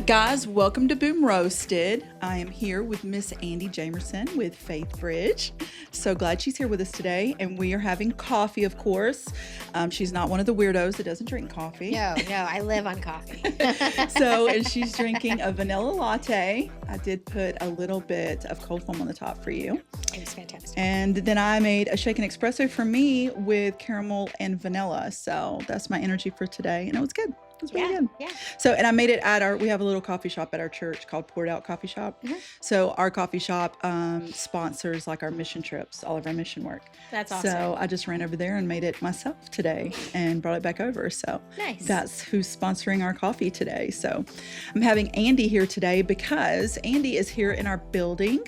Guys, welcome to Boom Roasted. I am here with Miss Andie Jamerson with Faith Bridge. So glad she's here with us today, and we are having coffee, of course. She's not one of the weirdos that doesn't drink coffee. No, I live on coffee. And she's drinking a vanilla latte. I did put a little bit of cold foam on the top for you. It was fantastic. And then I made a shaken espresso for me with caramel and vanilla. So that's my energy for today, and it was good. It was really good. Yeah. So, and I made it at we have a little coffee shop at our church called Poured Out Coffee Shop. Mm-hmm. So our coffee shop sponsors like our mission trips, all of our mission work. That's awesome. So I just ran over there and made it myself today and brought it back over. So nice. That's who's sponsoring our coffee today. So I'm having Andie here today because Andie is here in our building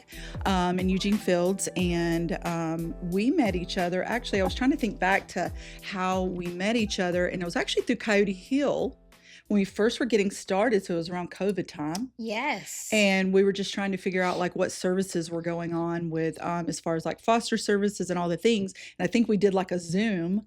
in Eugene Fields, and we met each other. Actually, I was trying to think back to how we met each other, and it was actually through Coyote Hill. When we first were getting started, so it was around COVID time. Yes. And we were just trying to figure out like what services were going on with as far as like foster services and all the things. And I think we did like a Zoom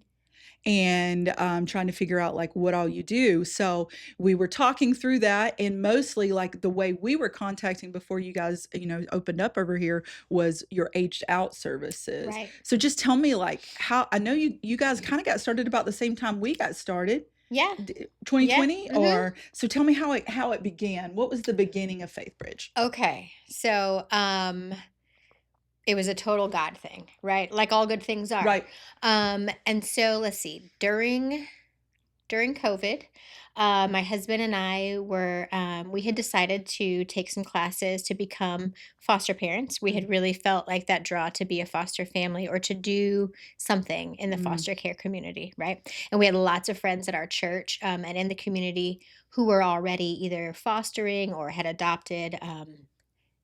and trying to figure out like what all you do. So we were talking through that, and mostly like the way we were contacting before you guys, opened up over here was your aged out services. Right. So just tell me like how, I know you guys kind of got started about the same time we got started. Yeah. 2020 Yeah. Mm-hmm. Or so tell me how it began. What was the beginning of Faith Bridge? Okay. So it was a total God thing, right? Like all good things are. Right. And so let's see. During COVID, my husband and I were, we had decided to take some classes to become foster parents. We had really felt like that draw to be a foster family or to do something in the foster care community, right? And we had lots of friends at our church and in the community who were already either fostering or had adopted.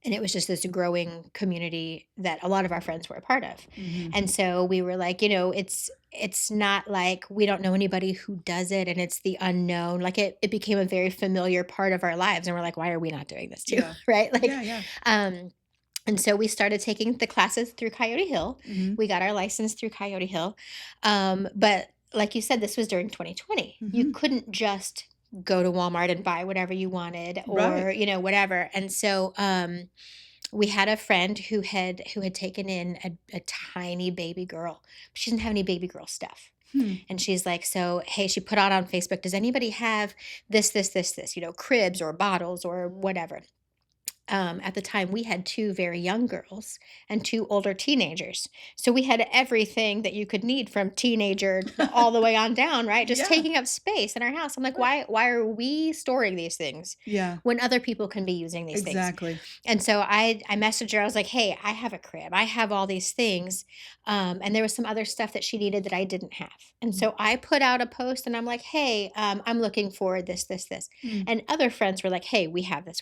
And it was just this growing community that a lot of our friends were a part of. Mm-hmm. And so we were like, it's not like we don't know anybody who does it and it's the unknown. Like it became a very familiar part of our lives. And we're like, why are we not doing this too? Yeah. Right? Like, yeah. And so we started taking the classes through Coyote Hill. Mm-hmm. We got our license through Coyote Hill. But like you said, this was during 2020. Mm-hmm. You couldn't just go to Walmart and buy whatever you wanted or, Right. Whatever. And so we had a friend who had taken in a tiny baby girl. She didn't have any baby girl stuff. And she's like, so, hey, she put out on Facebook, does anybody have this, cribs or bottles or whatever? At the time, we had 2 very young girls and 2 older teenagers. So we had everything that you could need from teenager all the way on down, right? Just taking up space in our house. I'm like, why are we storing these things when other people can be using these things? Exactly. And so I messaged her. I was like, hey, I have a crib. I have all these things. And there was some other stuff that she needed that I didn't have. And so I put out a post and I'm like, hey, I'm looking for this. And other friends were like, hey, we have this.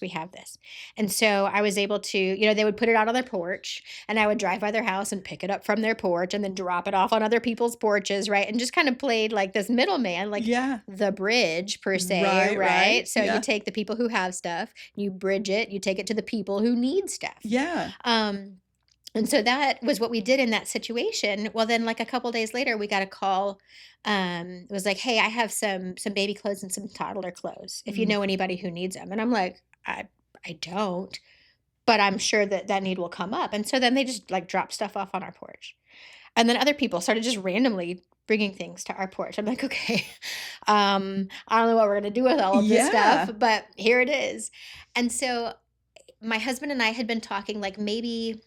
And so I was able to, they would put it out on their porch and I would drive by their house and pick it up from their porch and then drop it off on other people's porches, right? And just kind of played like this middleman, like the bridge per se, right? So you take the people who have stuff, you bridge it, you take it to the people who need stuff. Yeah. And so that was what we did in that situation. Well, then like a couple days later, we got a call. It was like, hey, I have some baby clothes and some toddler clothes. If you know anybody who needs them. And I'm like, I don't, but I'm sure that need will come up. And so then they just like drop stuff off on our porch. And then other people started just randomly bringing things to our porch. I'm like, okay, I don't know what we're going to do with all of this stuff, but here it is. And so my husband and I had been talking like maybe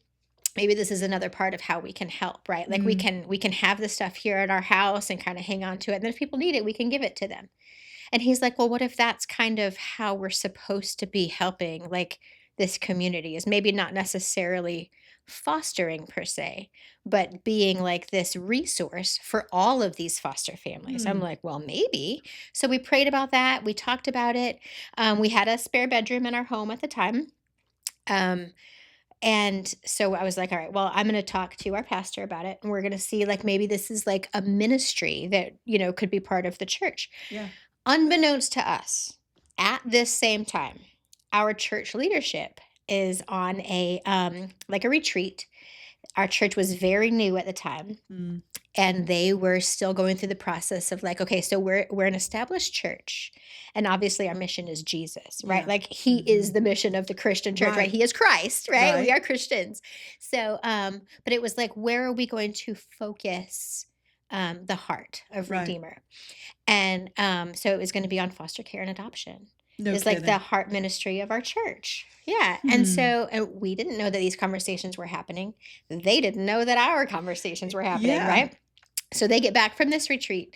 this is another part of how we can help, right? Like we can have this stuff here at our house and kind of hang on to it. And then if people need it, we can give it to them. And he's like, well, what if that's kind of how we're supposed to be helping like this community, is maybe not necessarily fostering per se, but being like this resource for all of these foster families. I'm like, well, maybe. So we prayed about that. We talked about it. We had a spare bedroom in our home at the time. And so I was like, all right, well, I'm going to talk to our pastor about it. And we're going to see like maybe this is like a ministry that, could be part of the church. Yeah. Unbeknownst to us, at this same time, our church leadership is on a retreat Our church was very new at the time, Mm. and they were still going through the process of like, okay, so we're an established church, and obviously our mission is Jesus, right? Yeah. Like he is Mhm. the mission of the Christian church, right? Right. He is Christ, right? We Right. are Christians. So, but it was like, where are we going to focus the heart of Right. Redeemer? And so it was going to be on foster care and adoption. No Is like the kidding. heart ministry of our church. Yeah. And Hmm. so and we didn't know that these conversations were happening. They didn't know that our conversations were happening, Yeah. right? So they get back from this retreat,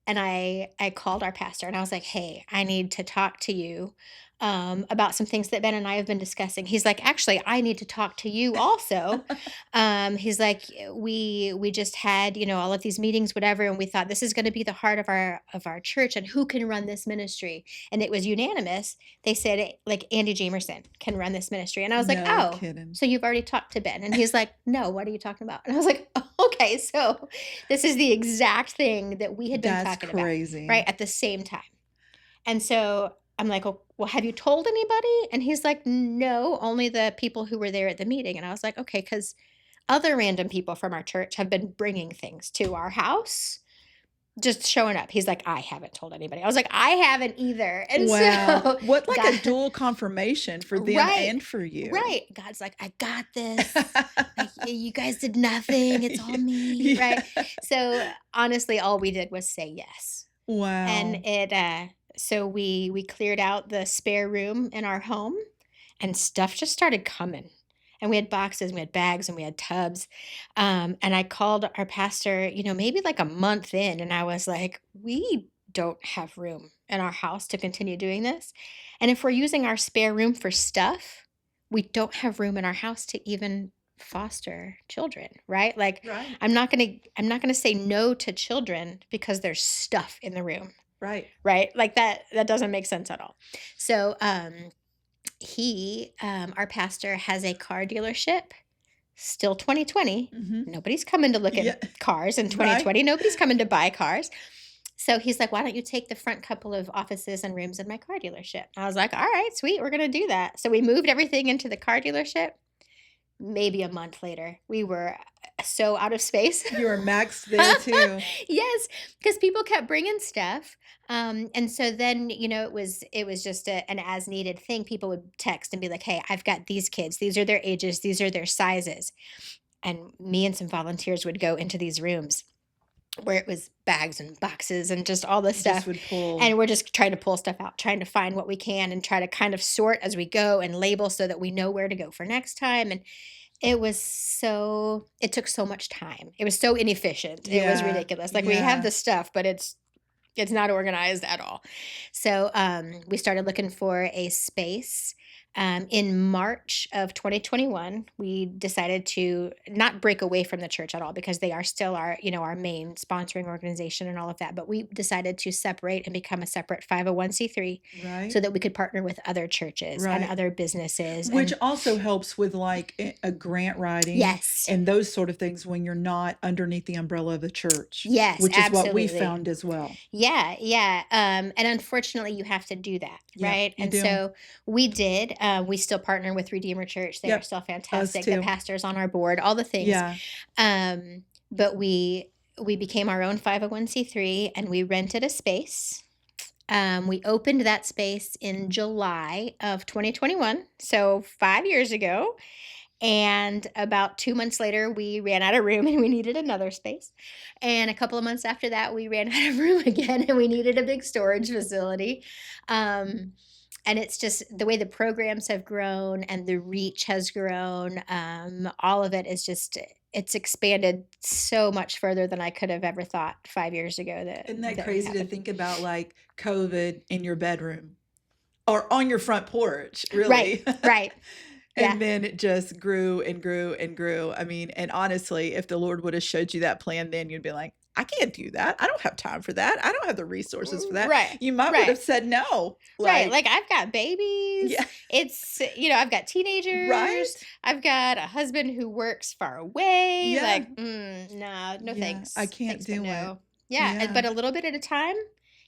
and I called our pastor and I was like, "Hey, I need to talk to you about some things that Ben and I have been discussing." He's like, "Actually, I need to talk to you also." He's like, "We just had, all of these meetings, whatever, and we thought this is going to be the heart of our church, and who can run this ministry?" And it was unanimous. They said, like, Andy Jamerson can run this ministry, and I was like, No "Oh." kidding. So you've already talked to Ben? And he's like, "No, what are you talking about?" And I was like, "Oh, okay, so this is the exact thing that we had been That's talking about, right, crazy. at the same time." And so I'm like, "Oh, well, have you told anybody?" And he's like, "No, only the people who were there at the meeting." And I was like, "Okay, because other random people from our church have been bringing things to our house, just showing up." He's like, "I haven't told anybody." I was like, "I haven't either." And Wow. so What like a God, dual confirmation for them right, and for you. right. God's like, "I got this. Like, you guys did nothing. It's all Yeah. me." Right. Yeah. So honestly, all we did was say yes. And Wow. so we cleared out the spare room in our home, and stuff just started coming. And we had boxes, we had bags, and we had tubs. And I called our pastor, maybe like a month in, and I was like, "We don't have room in our house to continue doing this. And if we're using our spare room for stuff, we don't have room in our house to even foster children, right? Like Right. I'm not going to say no to children because there's stuff in the room, Right. right? Like that doesn't make sense at all." So our pastor has a car dealership. Still 2020. Mhm. Nobody's coming to look at Yeah. cars in Right. 2020. Nobody's coming to buy cars. So he's like, "Why don't you take the front couple of offices and rooms in my car dealership?" I was like, "All right, sweet. We're going to do that." So we moved everything into the car dealership. Maybe a month later, we were so out of space. You were maxed there too. Yes, because people kept bringing stuff, and so then it was just an as needed thing. People would text and be like, "Hey, I've got these kids. These are their ages. These are their sizes," and me and some volunteers would go into these rooms where it was bags and boxes and just all this You just stuff. would pull. And we're just trying to pull stuff out, trying to find what we can and try to kind of sort as we go and label so that we know where to go for next time. And it took so much time. It was so inefficient. It was Yeah. ridiculous. Like we have Yeah. the stuff, but it's not organized at all. So we started looking for a space. In March of 2021, we decided to not break away from the church at all because they are still our main sponsoring organization and all of that. But we decided to separate and become a separate 501(c)(3) so Right. that we could partner with other churches and Right. other businesses. Which And also helps with like a grant writing yes, and those sort of things when you're not underneath the umbrella of the church, yes, which is what we absolutely. found as well. Yeah, yeah. And unfortunately, you have to do that, Yep, right? you And do. so we did. We still partner with Redeemer Church. They are Yep, still us fantastic. The too. pastor's on our board, all the things. Yeah. But we became our own 501(c)(3), and we rented a space. We opened that space in July of 2021, so 5 years ago. And about 2 months later, we ran out of room and we needed another space. And a couple of months after that, we ran out of room again and we needed a big storage facility. Um, and it's just the way the programs have grown and the reach has grown. All of it is just, it's expanded so much further than I could have ever thought 5 years ago that Isn't that that would crazy to happen. think about like COVID in your bedroom or on your front porch, Right, really? right. Yeah. And then it just grew and grew and grew. I mean, and honestly, if the Lord would have showed you that plan then, you'd be like, I can't do that. I don't have time for that. I don't have the resources for that. Right, You might would right. have said no. Right, Like, like, I've got babies, yeah, I've got teenagers, right? I've got a husband who works far away, Yeah. like, "Nah, no Yeah. I thanks. can't Thanks, but do it. no." Yeah, Yeah. but a little bit at a time,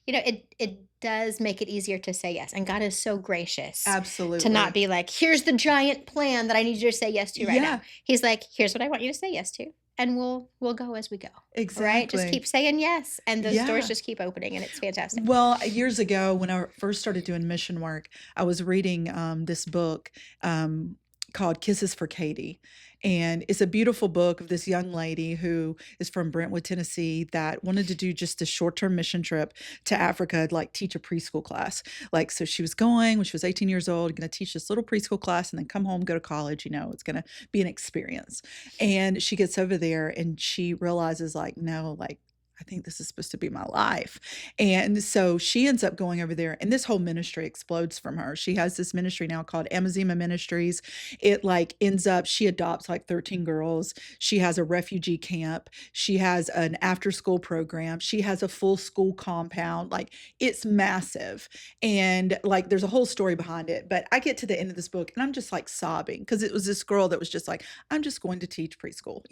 it does make it easier to say yes, and God is so gracious to not Absolutely. be like, "Here's the giant plan that I need you to say yes to right now." Yeah, He's like, "Here's what I want you to say yes to, and we'll go as we go." Right? Just exactly. keep saying yes, and those doors Yeah. just keep opening, and it's fantastic. Well, years ago, when I first started doing mission work, I was reading this book um, called Kisses for Katie. And it's a beautiful book of this young lady who is from Brentwood, Tennessee, that wanted to do just a short term mission trip to Africa, like teach a preschool class. Like, so she was going when she was 18 years old, going to teach this little preschool class and then come home, go to college. It's going to be an experience. And she gets over there and she realizes, like, no, like, I think this is supposed to be my life. And so she ends up going over there and this whole ministry explodes from her. She has this ministry now called Amazima Ministries. It like ends up, she adopts like 13 girls. She has a refugee camp. She has an after school program. She has a full school compound. Like it's massive. And like there's a whole story behind it. But I get to the end of this book and I'm just like sobbing because it was this girl that was just like, I'm just going to teach preschool.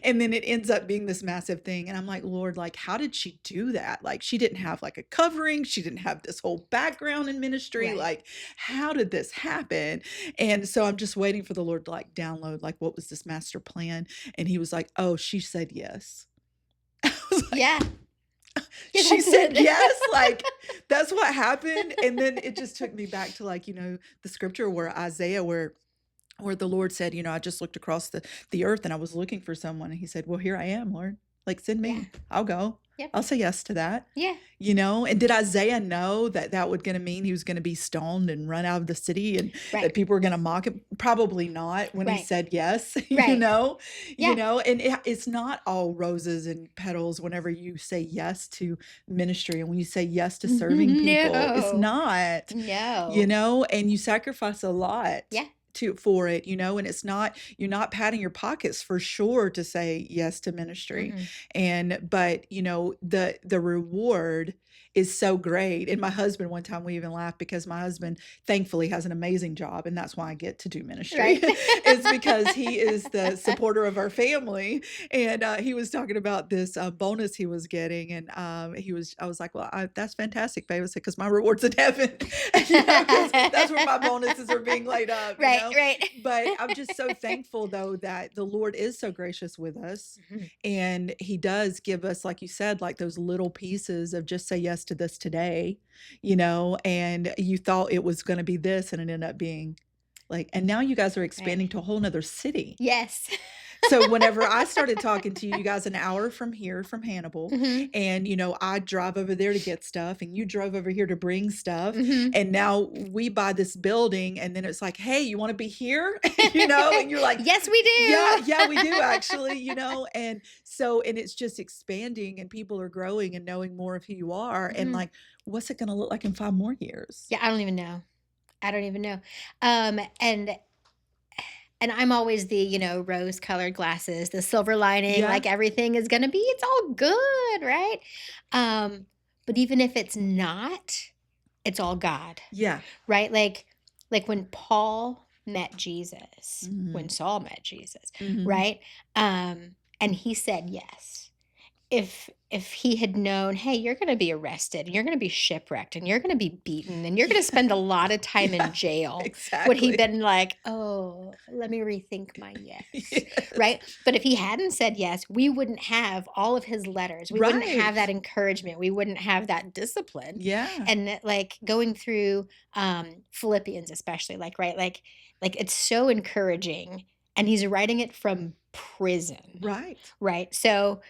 And then it ends up being this massive thing. And I'm like, Lord, like, how did she do that? Like, she didn't have like a covering. She didn't have this whole background in ministry. Right. Like, how did this happen? And so I'm just waiting for the Lord to like download, like, what was this master plan? And he was like, oh, she said yes. I was like, Yeah. Yeah, she that's said it. yes. Like, that's what happened. And then it just took me back to like, the scripture where Isaiah, where the Lord said, I just looked across the earth and I was looking for someone. And he said, well, here I am, Lord. Like, send Yeah. me. I'll go. Yep. I'll say yes to that. Yeah. And did Isaiah know that that was going to mean he was going to be stoned and run out of the city and Right. that people were going to mock him? Probably not when he Right. said yes, Right. Yeah. and it's not all roses and petals whenever you say yes to ministry and when you say yes to serving people. It's No. not No. and you sacrifice a lot Yeah. for it, and it's not, you're not patting your pockets for sure to say yes to ministry. Mm-mm. But the reward is so great. And my husband, one time we even laughed because my husband thankfully has an amazing job and that's why I get to do ministry. Right. It's because he is the supporter of our family. And he was talking about this bonus he was getting. And I was like, well, that's fantastic, babe. I said, because my reward's in heaven. 'Cause that's where my bonuses are being laid up. Right. Right. But I'm just so thankful though that the Lord is so gracious with us Mhm. and he does give us, like you said, like those little pieces of just say yes to this today, and you thought it was going to be this and it ended up being like, and now you guys are Right. expanding to a whole nother city. Yes. So whenever I started talking to you guys an hour from here, from Hannibal, Mhm. and I drive over there to get stuff, and you drove over here to bring stuff, Mhm. and now we buy this building, and then it's like, hey, you want to be here? And you're like, Yes, we yeah, do. yeah, we do actually, and so, and it's just expanding, and people are growing and knowing more of who you are, and Mhm. like, what's it going to look like in 5 more years? Yeah, I don't even know. I don't even know. Um, and and I'm always the, rose-colored glasses, the silver lining, Yeah, like everything is gonna be it's all good, right? Um, but even if it's not, it's all God, yeah, right? Like when Paul met Jesus, when hmm Saul met Jesus, hmm right? And he said yes. If he had known, "Hey, you're gonna be arrested, and you're gonna be shipwrecked, and you're gonna be beaten, and you're gonna yeah, spend a lot of time in yeah, jail," would he exactly. been like, "Oh, let me rethink my yes," Yes. right? But if he hadn't said yes, we wouldn't have all of his letters, we wouldn't have Right. that encouragement, we wouldn't have that discipline, Yeah. and like going through, Philippians especially, like, right, like it's so encouraging, and he's writing it from prison, Right. right? So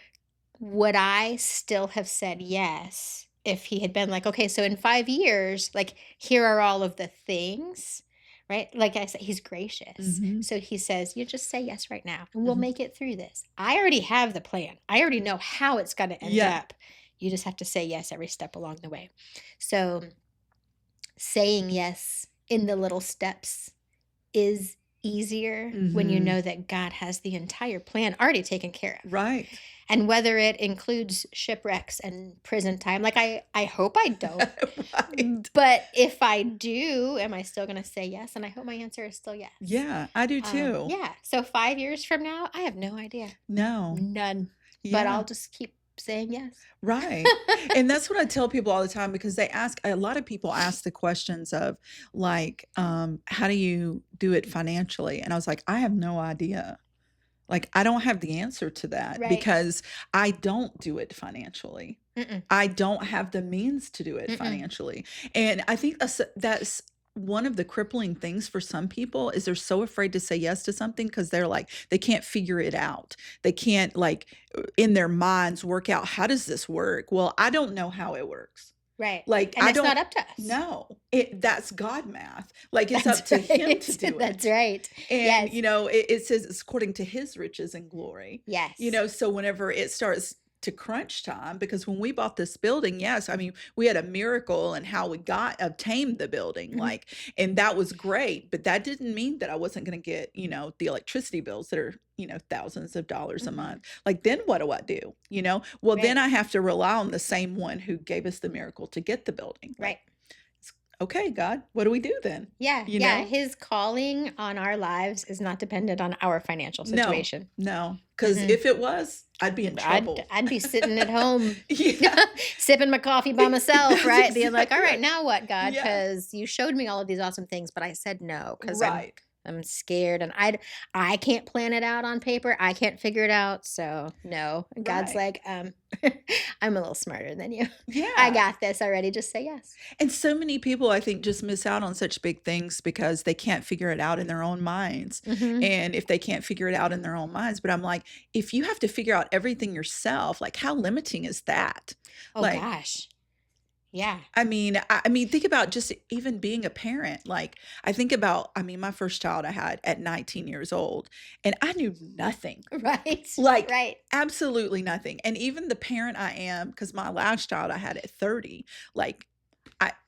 would I still have said yes if he had been like, "Okay, so in 5 years, like, here are all of the things," right? Like I said, he's gracious. Mhm. So he says, "You just say yes right now, and we'll Mhm. make it through this. I already have the plan. I already know how it's gonna end Yeah. up. You just have to say yes every step along the way." So, saying yes in the little steps is easier when you Mhm. know that God has the entire plan already taken care of. Right. And whether it includes shipwrecks and prison time, like I hope I don't. Right. But if I do, am I still gonna say yes? And I hope my answer is still yes. Yeah, I do too. Yeah. So 5 years from now, I have no idea. No. None. But Yeah. I'll just keep saying yes. Right. And that's what I tell people all the time because a lot of people ask the questions of like, how do you do it financially? And I was like, I have no idea. Like, I don't have the answer to that Right. because I don't do it financially. Mm-mm. I don't have the means to do it Mm-mm. financially. And I think that's one of the crippling things for some people is they're so afraid to say yes to something because they're like, they can't figure it out. They can't like in their minds work out how does this work? Well, I don't know how it works. Right. Like And I it's not don't up to us. know. That's God math. Like it's That's up to him right. to do That's it. right. And, Yes. it says it's according to his riches and glory. Yes. So whenever it starts to crunch time, because when we bought this building, yes, I mean, we had a miracle in how we obtained the building, Mhm. like, and that was great, but that didn't mean that I wasn't going to get, the electricity bills that are, thousands of dollars a Mhm. month. Like, then what do I do? Well, then Right. I have to rely on the same one who gave us the miracle to get the building. Like, Right. okay, God, what do we do then? Yeah. You Yeah. know? His calling on our lives is not dependent on our financial No, situation. no, because Mm-mm. if it was, I'd be in I'd trouble. I'd be sitting at home Yeah, sipping my coffee by myself, that's right? Being like, all exactly right, right. now what, God? Yeah, Because you showed me all of these awesome things, but I said no because right, I'm scared and I can't plan it out on paper. I can't figure it out. So no. And God's right. like, I'm a little smarter than you. I Yeah, got this already. Just say yes. and so many people, I think, just miss out on such big things because they can't figure it out in their own minds, Hmm. and if they can't figure it out in their own minds but I'm like, if you have to figure out everything yourself, like, how limiting is that? Oh Like, gosh. Yeah. I mean, think about just even being a parent. Like, I think about, I mean, my first child I had at 19 years old, and I knew nothing. Right. Like, Right. absolutely nothing. And even the parent I am, because my last child I had at 30, like,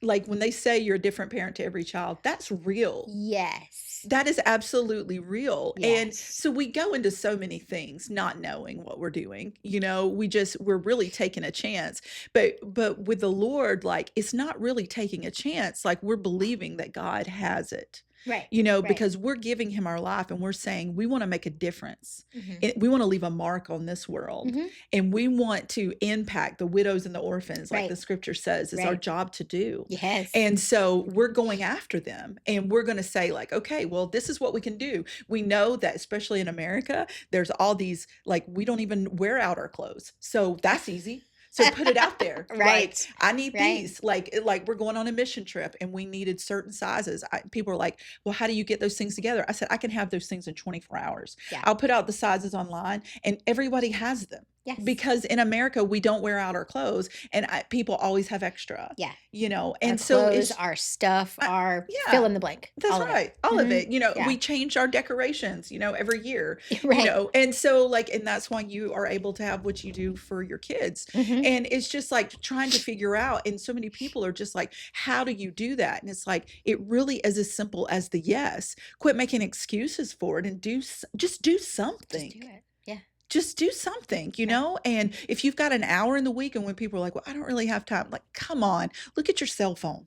like when they say you're a different parent to every child, that's real. Yes. That is absolutely real. And Yes. so we go into so many things not knowing what we're doing. We're really taking a chance. But with the Lord, like it's not really taking a chance. Like we're believing that God has it. Right. Right. Because we're giving him our life and we're saying we want to make a difference. Hmm. We want to leave a mark on this world Hmm. and we want to impact the widows and the orphans, like Right. the scripture says, is our Right. job to do. Yes. And so we're going after them and we're going to say like, okay, well, this is what we can do. We know that especially in America, there's all these, like, we don't even wear out our clothes. So that's easy. So put it out there. Like, Right. I need Right. these. Like we're going on a mission trip and we needed certain sizes. People are like, well, how do you get those things together? I said, I can have those things in 24 hours. Yeah. I'll put out the sizes online and everybody has them. Yes. Because in America, we don't wear out our clothes and people always have extra, Yeah. Our and so clothes, it's, our stuff, I, our fill yeah, in the blank, that's all of it. right. All of Hmm. it. Yeah. We change our decorations, every year, Right. and so like, and that's why you are able to have what you do for your kids. Hmm. And it's just like trying to figure out. And so many people are just like, how do you do that? And it's like, it really is as simple as the yes. Quit making excuses for it and just do Just do something. it. Yeah. Just do something, Right. and if you've got an hour in the week and when people are like, well, I don't really have time, like, come on, look at your cell phone.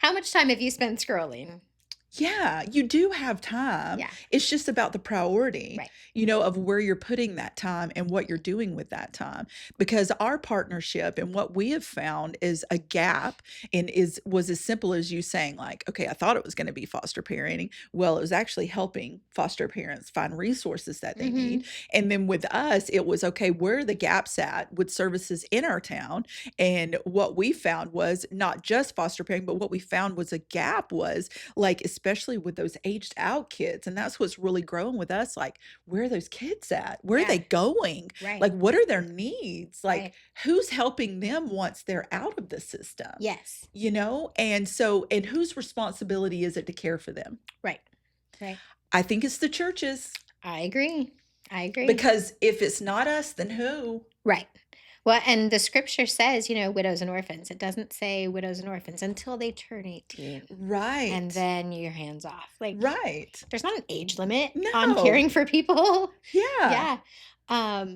How much time have you spent scrolling? Yeah, you do have time. Yeah. It's just about the priority, Right. of where you're putting that time and what you're doing with that time. Because our partnership and what we have found is a gap and was as simple as you saying, like, okay, I thought it was going to be foster parenting. Well, it was actually helping foster parents find resources that they Hmm. need. And then with us, it was okay, where are the gaps at with services in our town? And what we found was not just foster parenting, but what we found was a gap was like, especially with those aged out kids. And that's what's really growing with us. Like, where are those kids at? Where are Yeah. they going? Right. Like, what are their needs? Like, Right. who's helping them once they're out of the system? Yes. And so, and whose responsibility is it to care for them? Right. Right. I think it's the churches, I agree. I agree. because if it's not us, then who? Right. Well, and the scripture says, widows and orphans. It doesn't say widows and orphans until they turn 18. Right. And then your hands off. Like, Right. there's not an age limit on No. caring for people. Yeah. Yeah.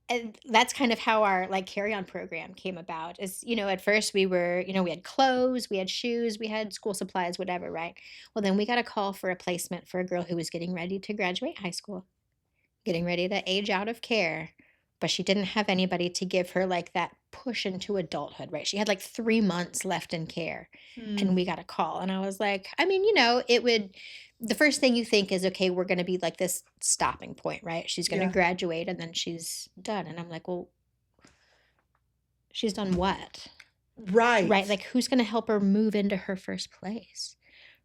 And that's kind of how our like carry on program came about is, at first we were, we had clothes, we had shoes, we had school supplies, whatever, right? Well, then we got a call for a placement for a girl who was getting ready to graduate high school, getting ready to age out of care. but she didn't have anybody to give her like that push into adulthood, right? She had like 3 months left in care, and Mm. we got a call. And I was like, I mean, the first thing you think is, okay, we're going to be like this stopping point, right? She's going to Yeah. graduate and then she's done. And I'm like, well, she's done what? Right? Right. Like, who's going to help her move into her first place?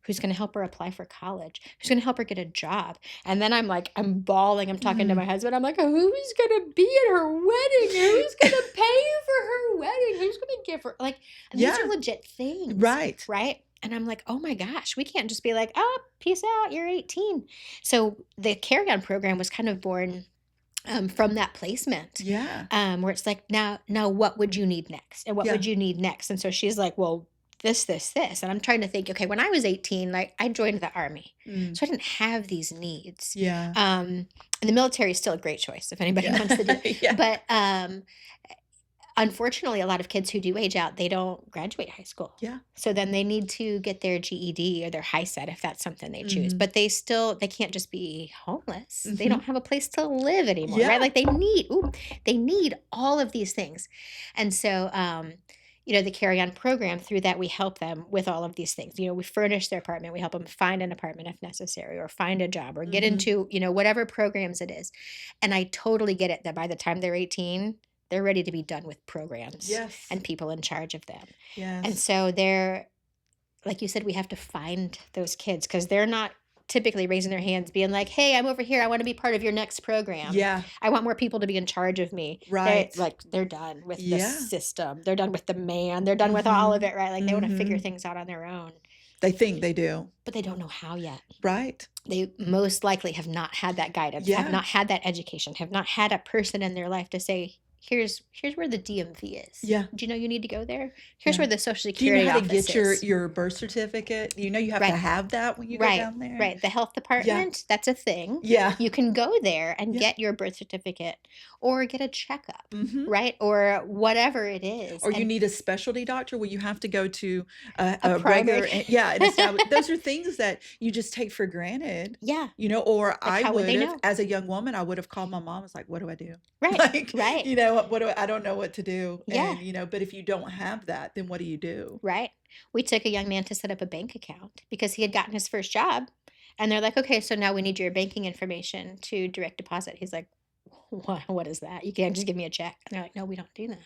Who's going to help her apply for college? Who's going to help her get a job? And then I'm bawling. I'm talking to Mm. my husband. I'm like, who's going to be at her wedding? Who's going to pay for her wedding? Who's going to give her, like, and these Yeah. are legit things, Right. right? And I'm like, oh my gosh, we can't just be like, oh, peace out, you're 18. So the Carry On program was kind of born from that placement, Yeah. where it's like, now, what would you need next? And what Yeah. would you need next? And so she's like, well, this. And I'm trying to think, okay, when I was 18, like I joined the army. Mm. So I didn't have these needs. Yeah. And the military is still a great choice if anybody Yeah. wants to do it. Yeah. But unfortunately, a lot of kids who do age out, they don't graduate high school. Yeah. So then they need to get their GED or their high set if that's something they choose. Mhm. But they can't just be homeless. They Mhm. don't have a place to live anymore, Yeah. right? Like they need all of these things. And so the Carry On program, through that we help them with all of these things. We furnish their apartment, we help them find an apartment if necessary, or find a job, or get Mhm. into, whatever programs it is. And I totally get it that by the time they're 18, they're ready to be done with programs Yes. and people in charge of them. And Yes. so like you said, we have to find those kids because they're not typically raising their hands being like, hey, I'm over here. I want to be part of your next program. Yeah. I want more people to be in charge of me. Right. They're done with the Yeah. system. They're done with the man. They're done with all of Mhm. it, right? Like they want to figure Mhm. things out on their own, They think they do. but they don't know how yet. Right. They most likely have not had that guidance, have Yeah. not had that education, have not had a person in their life to say, here's where the DMV is. Yeah. Do you know you need to go there? Here's Yeah. where the Social Do you know Security how to office get your is. your birth certificate? You have to Right. have that when you go Right, down there? right. The health Yeah. department, that's a thing. Yeah. You can go there and Yeah. get your birth certificate or get a checkup, Mhm. right? Or whatever it is. Or you And need a specialty doctor where you have to go to a a a regular primary, an established those are things that you just take for granted, yeah. or Like, I how would they would've, know? as a young woman, I would've called my mom, I was like, "What do I do?" Right, Like, right. what do I don't know what to do, Yeah, and but if you don't have that, then what do you do? right. We took a young man to set up a bank account because he had gotten his first job. And they're like, okay, so now we need your banking information to direct deposit. He's like, what is that? You can't just give me a check. And they're like, no, we don't do that.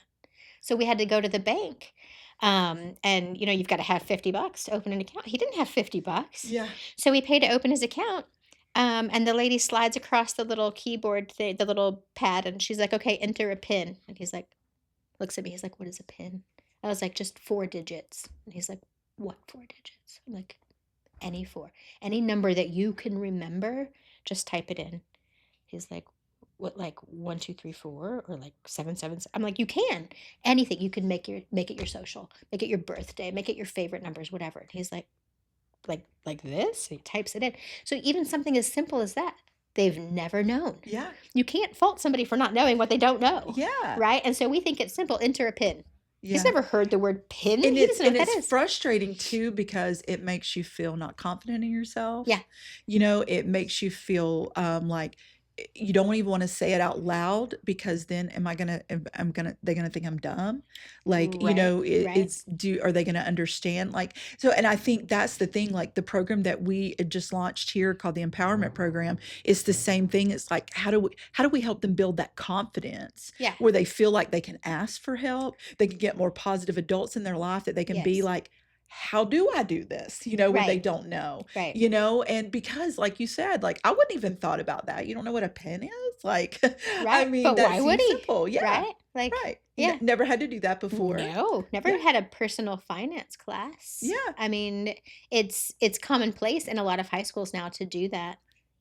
So we had to go to the bank. And you've got to have $50 to open an account. He didn't have $50. Yeah. So we paid to open his account. And the lady slides across the little keyboard, the little pad, and she's like, okay, enter a PIN. And he's like, looks at me, he's like, what is a PIN? I was like, just 4 digits. And he's like, what 4 digits? I'm like, any 4. Any number that you can remember, just type it in. He's like, what, like 1, 2, 3, 4, or like 7, 7? I'm like, you can. Anything. You can make it your social, make it your birthday, make it your favorite numbers, whatever. And he's like this? He types it in. So even something as simple as that, they've never known. Yeah. You can't fault somebody for not knowing what they don't know. Yeah. Right? And so we think it's simple. Enter a PIN. He's Yeah. never heard the word PIN. And He doesn't know what that it's is. frustrating too because it makes you feel not confident in yourself. Yeah. It makes you feel like you don't even want to say it out loud because then they're gonna think I'm dumb. Like, Right, right. are they gonna understand? Like, so, and I think that's the thing, like the program that we just launched here called the Empowerment Program is the same thing. It's like, how do we help them build that confidence Yeah. where they feel like they can ask for help, they can get more positive adults in their life, that they can be Yes. like, how do I do this? When they Right. don't know, Right. and because like you said, like I wouldn't even thought about that. You don't know what a pen is? Like, I Right. mean, But that why would seems he? simple. Yeah, Right? Like, right. yeah. Never had to do that before. No, never Yeah. had a personal finance class. Yeah. I mean, it's commonplace in a lot of high schools now to do that.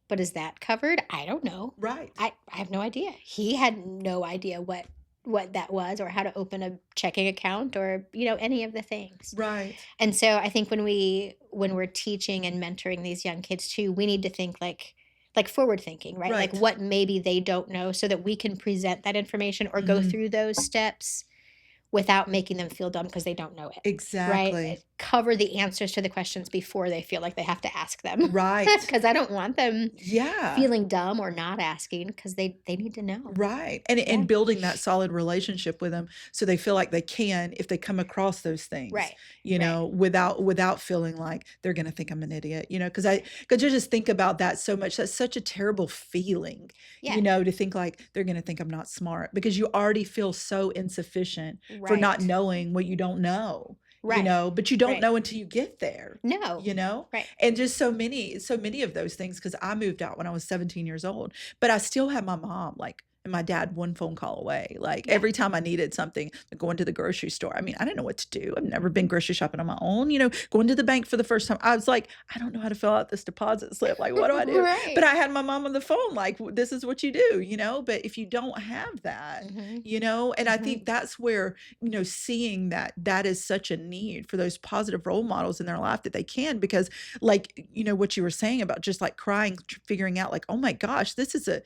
But is that covered? I don't know. Right. I have no idea. He had no idea what that was or how to open a checking account or any of the things. Right. And so I think when we're teaching and mentoring these young kids too, we need to think like forward thinking, right? Like Right. what maybe they don't know so that we can present that information or go Mhm. through those steps without making them feel dumb because they don't know it, right? Exactly. Cover the answers to the questions before they feel like they have to ask them, Right. because I don't want them Yeah. feeling dumb or not asking because they need to know. Right, and Yeah. building that solid relationship with them so they feel like they can if they come across those things, Right. Right. without feeling like they're gonna think I'm an idiot, because I could just think about that so much. That's such a terrible feeling, Yeah. to think like they're gonna think I'm not smart because you already feel so insufficient for not Right. knowing what you don't know, Right. but you don't Right. know until you get there, No. you know? Right. And just so many of those things because I moved out when I was 17 years old, but I still had my mom, like, and my dad one phone call away. Like Yeah. every time I needed something, like going to the grocery store. I mean, I didn't know what to do. I've never been grocery shopping on my own, going to the bank for the first time. I was like, I don't know how to fill out this deposit slip. Like, what do I do? But Right. I had my mom on the phone, like, this is what you do, But if you don't have that, Mhm. and I Mhm. think that's where, seeing that is such a need for those positive role models in their life that they can, because like, what you were saying about just like crying, figuring out like, oh my gosh, this is a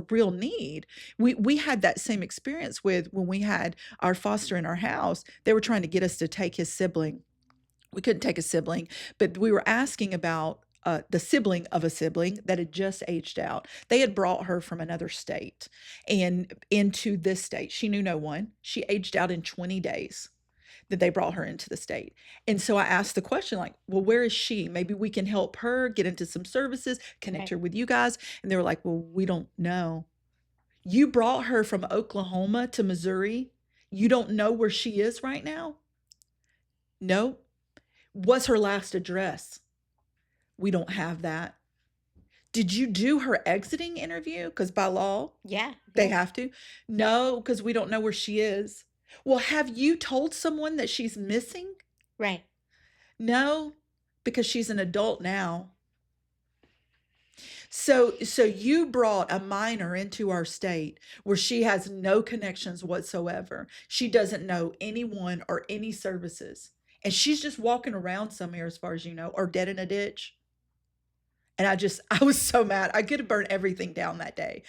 real need. We had that same experience with when we had our foster in our house. They were trying to get us to take his sibling. We couldn't take a sibling, but we were asking about the sibling of a sibling that had just aged out. They had brought her from another state and into this state. She knew no one. She aged out in 20 days that they brought her into the state. And so I asked the question, like, well, where is she? Maybe we can help her get into some services, connect Right. her with you guys. And they were like, well, we don't know. You brought her from Oklahoma to Missouri. You don't know where she is right now? No. What's her last address? We don't have that. Did you do her exiting interview? Because by law, Yeah. they Yeah. have to. No, because we don't know where she is. Well, have you told someone that she's missing? Right. No, because she's an adult now. So you brought a minor into our state where she has no connections whatsoever. She doesn't know anyone or any services. And she's just walking around somewhere as far as you know, or dead in a ditch. And I was so mad. I could have burned everything down that day.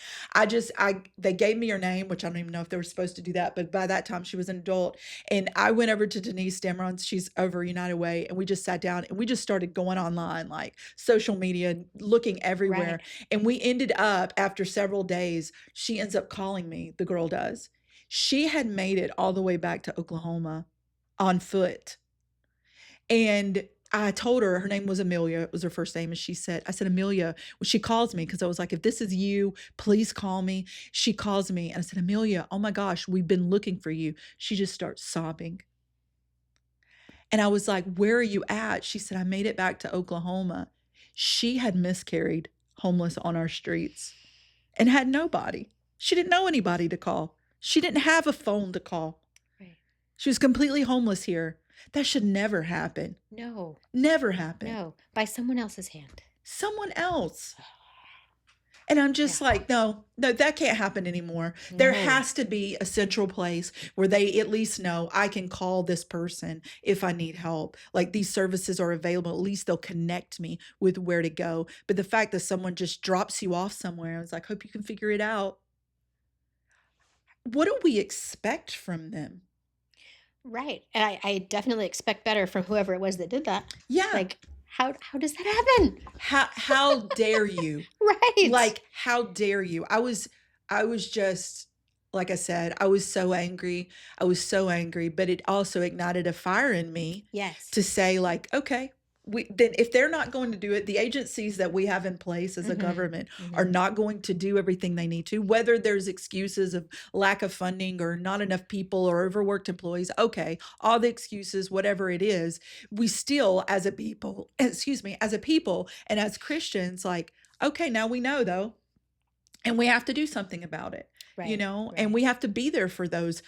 They gave me her name, which I don't even know if they were supposed to do that, but by that time she was an adult. And I went over to Denise Demeron, she's over United Way, and we just sat down and we just started going online, like social media, looking everywhere. Right. And we ended up, after several days, she ends up calling me, the girl does. She had made it all the way back to Oklahoma on foot. And I told her name was Amelia. It was her first name. And I said, Amelia, when she calls me, because I was like, if this is you, please call me. She calls me and I said, Amelia, oh my gosh, we've been looking for you. She just starts sobbing. And I was like, where are you at? She said, I made it back to Oklahoma. She had miscarried homeless on our streets and had nobody. She didn't know anybody to call. She didn't have a phone to call. Right. She was completely homeless here. That should never happen. No. Never happen. No. By someone else's hand. Someone else. And I'm Yeah. just like, no, that can't happen anymore. There No. has to be a central place where they at least know I can call this person if I need help. Like these services are available. At least they'll connect me with where to go. But the fact that someone just drops you off somewhere, I was like, hope you can figure it out. What do we expect from them? Right. And I definitely expect better from whoever it was that did that. Yeah. Like, how does that happen? How dare you? Right. Like, how dare you? I was just like I said, I was so angry. I was so angry, but it also ignited a fire in me Yes. to say like, okay, then if they're not going to do it, the agencies that we have in place as a Mhm. government are Mhm. not going to do everything they need to, whether there's excuses of lack of funding or not enough people or overworked employees. Okay, all the excuses, whatever it is, we still as a people, excuse me, as a people and as Christians, like, okay, now we know though, and we have to do something about it, Right. and Right. we have to be there for those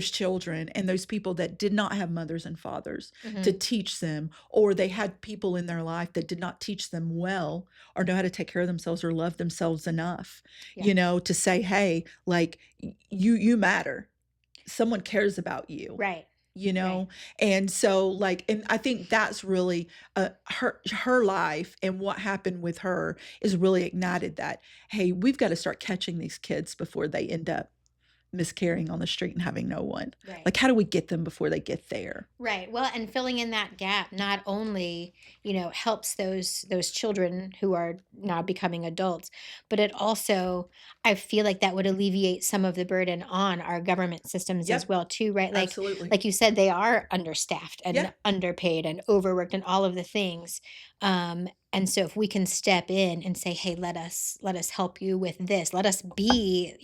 children and those people that did not have mothers and fathers to Mhm. teach them, or they had people in their life that did not teach them well or know how to take care of themselves or love themselves enough, Yeah. to say, hey, like you matter, someone cares about you, Right. you Right. know and so like, and I think that's really her life, and what happened with her is really ignited that, hey, we've got to start catching these kids before they end up miscarrying on the street and having no one? Right. Like, how do we get them before they get there? Right. Well, and filling in that gap not only, helps those children who are now becoming adults, but it also, I feel like that would alleviate some of the burden on our government systems as Yep, well too, right? absolutely. Like you said, they are understaffed Yeah, and underpaid and overworked and all of the things. And so if we can step in and say, hey, let us help you with this. Let us be,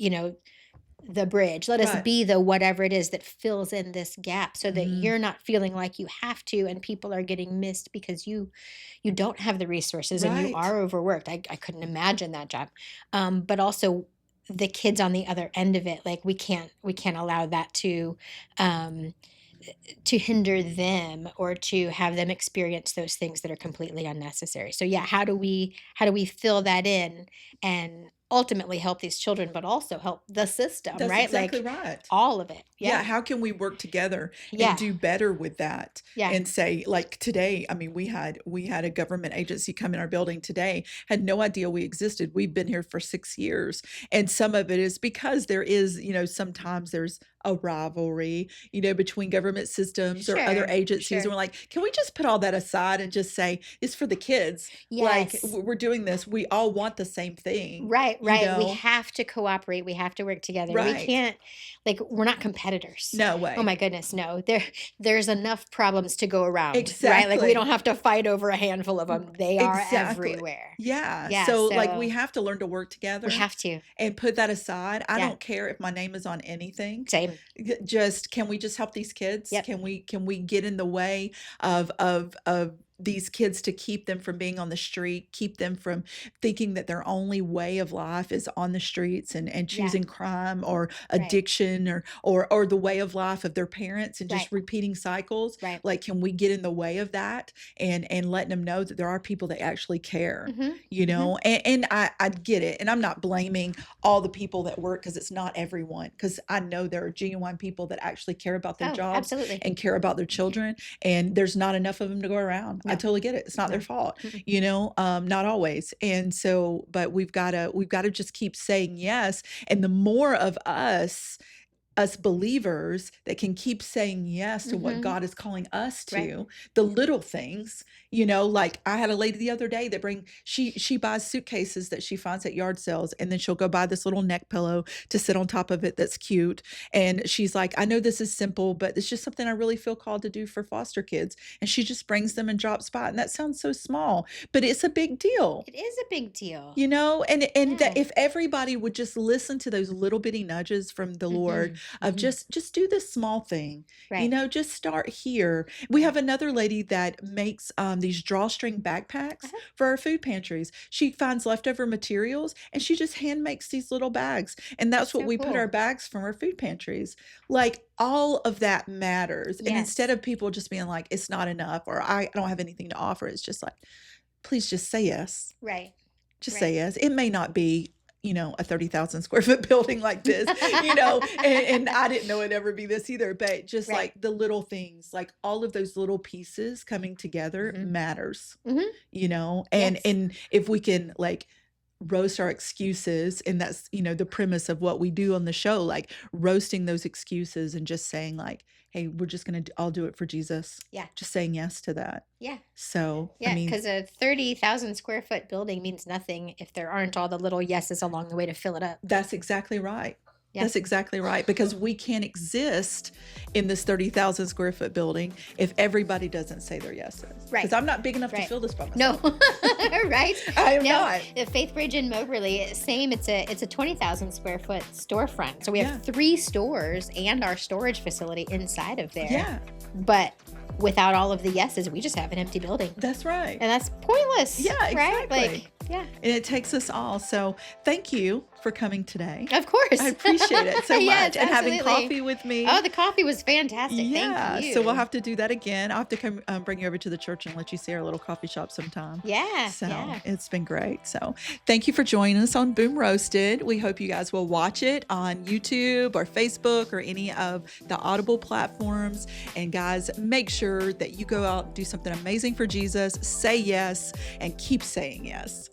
the bridge. Let us right. be the whatever it is that fills in this gap so that Mhm. you're not feeling like you have to and people are getting missed because you don't have the resources and you Right. are overworked. I couldn't imagine that job. But also the kids on the other end of it, like we can't allow that um to hinder them or to have them experience those things that are completely unnecessary. So yeah, how do we fill that in and ultimately help these children but also help the system, That's right? exactly Like right. all of it. Yeah, Yeah. how can we work together and Yeah. do better with that? Yeah. And say, like today, I mean, we had a government agency come in our building today, had no idea we existed. We've been here for 6 years. And some of it is because there is, sometimes there's a rivalry, between government systems or other Sure. agencies. And Sure. we're like, can we just put all that aside and just say it's for the kids? Like Yes. we're doing this. We all want the same thing, Right, you right. We know? have to cooperate. We have to work together. We Right. can't, like, we're not competitors. No Oh way. my goodness, no. There's enough problems to go around, right? Like we don't Exactly. have to fight over a handful of them. They are Exactly. everywhere. Yeah, Yeah, so, like, we so have to learn to work we together have to. and put that aside. I Yeah, don't care if my name is on anything. same. Just can we just help these kids? Yep. Can we get in the way of these kids to keep them from being on the street, keep them from thinking that their only way of life is on the streets and Yeah, choosing crime or right. addiction or the way of life of their parents and Right. just repeating cycles? Right. Like, can we get in the way of that and letting them know that there are people that actually care? Mhm. You Mhm. know, and I get it, and I'm not blaming all the people that work because it's not everyone. Because I know there are genuine people that actually care about their Oh, jobs absolutely. and care about their children, and there's not enough of them to go around. I No. totally get it. It's not their No. fault, Mm-mm. not always. And so, but we've gotta just keep saying yes. And the more of us believers that can keep saying yes to what Mhm. God is calling us Right. to, the little things, like I had a lady the other day that she buys suitcases that she finds at yard sales, and then she'll go buy this little neck pillow to sit on top of it that's cute. And she's like, I know this is simple, but it's just something I really feel called to do for foster kids. And she just brings them and drops by. And that sounds so small, but it's a big deal. It is a big deal. And that Yeah. if everybody would just listen to those little bitty nudges from the Lord Mhm. of Mhm. just do this small thing, Right. just start here. We have Right. another lady that makes these drawstring backpacks Uh-huh. for our food pantries. She finds leftover materials and she just hand makes these little bags, and That's that's what so we put our cool. bags from our food pantries. Like, all of that matters. And instead Yes. of people just being like, it's not enough, or I don't have anything to offer, it's just like, please just say yes. Right. Just say Right. yes. It may not be, a 30,000 square foot building like this, and I didn't know it'd ever be this either, but just Right. like the little things, like all of those little pieces coming together Mhm. matters, Mhm. and Yes. and if we can like roast our excuses, and that's, the premise of what we do on the show, like roasting those excuses and just saying like, hey, we're just going to all do it for Jesus. Yeah. Just saying yes to that. Yeah. So, I Yeah. mean, Because a 30,000 square foot building means nothing if there aren't all the little yeses along the way to fill it up. that's exactly right. Yeah. That's exactly right, because we can't exist in this 30,000 square foot building if everybody doesn't say their yeses. Right. Because I'm not big enough to Right. fill this by No. myself. Right? I am No. not. The Faith Bridge in Moberly, same. It's a 20,000 square foot storefront. So we have Yeah. 3 stores and our storage facility inside of there. Yeah, But without all of the yeses, we just have an empty building. that's right. And that's pointless. Yeah, Right? exactly. Like, yeah. And it takes us all. So thank you for coming today. Of course. I appreciate it so Yes, much, and having absolutely. coffee with me. Oh, the coffee was fantastic. Yeah, Thank so we'll you. have to do that again. I'll have to come bring you over to the church and let you see our little coffee shop sometime. Yeah. So Yeah. it's been great. So thank you for joining us on Boom Roasted. We hope you guys will watch it on YouTube or Facebook or any of the Audible platforms. And guys, make sure that you go out and do something amazing for Jesus, say yes, and keep saying yes.